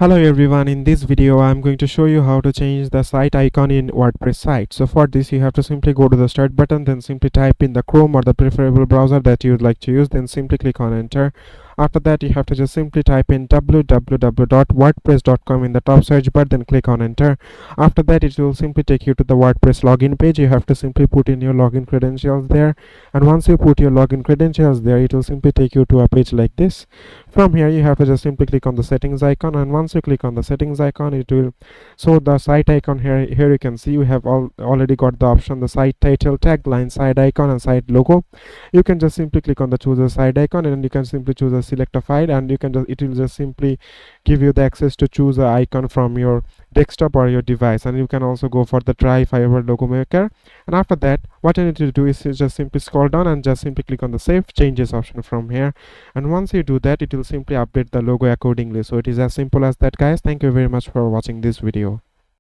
Hello everyone, in this video I'm going to show you how to change the site icon in WordPress site. So for this you have to simply go to the start button, then simply type in the Chrome or the preferable browser that you would like to use, then simply click on enter. After that you have to just simply type in www.wordpress.com in the top search bar, then click on enter. After that it will simply take you to the WordPress login page. You have to simply put in your login credentials there, and once you put your login credentials there, it will simply take you to a page like this. From here you have to just simply click on the settings icon, and once you click on the settings icon it will show the site icon. Here you can see you have already got the option, the site title, tagline, site icon and site logo. You can just simply click on the choose a site icon, and you can simply choose a select a file, and you can just it will just simply give you the access to choose a icon from your desktop or your device. And you can also go for the try fiber logo maker, and after that what you need to do is just simply scroll down and just simply click on the save changes option from here. And once you do that, it will simply update the logo accordingly. So it is as simple as that, guys. Thank you very much for watching this video.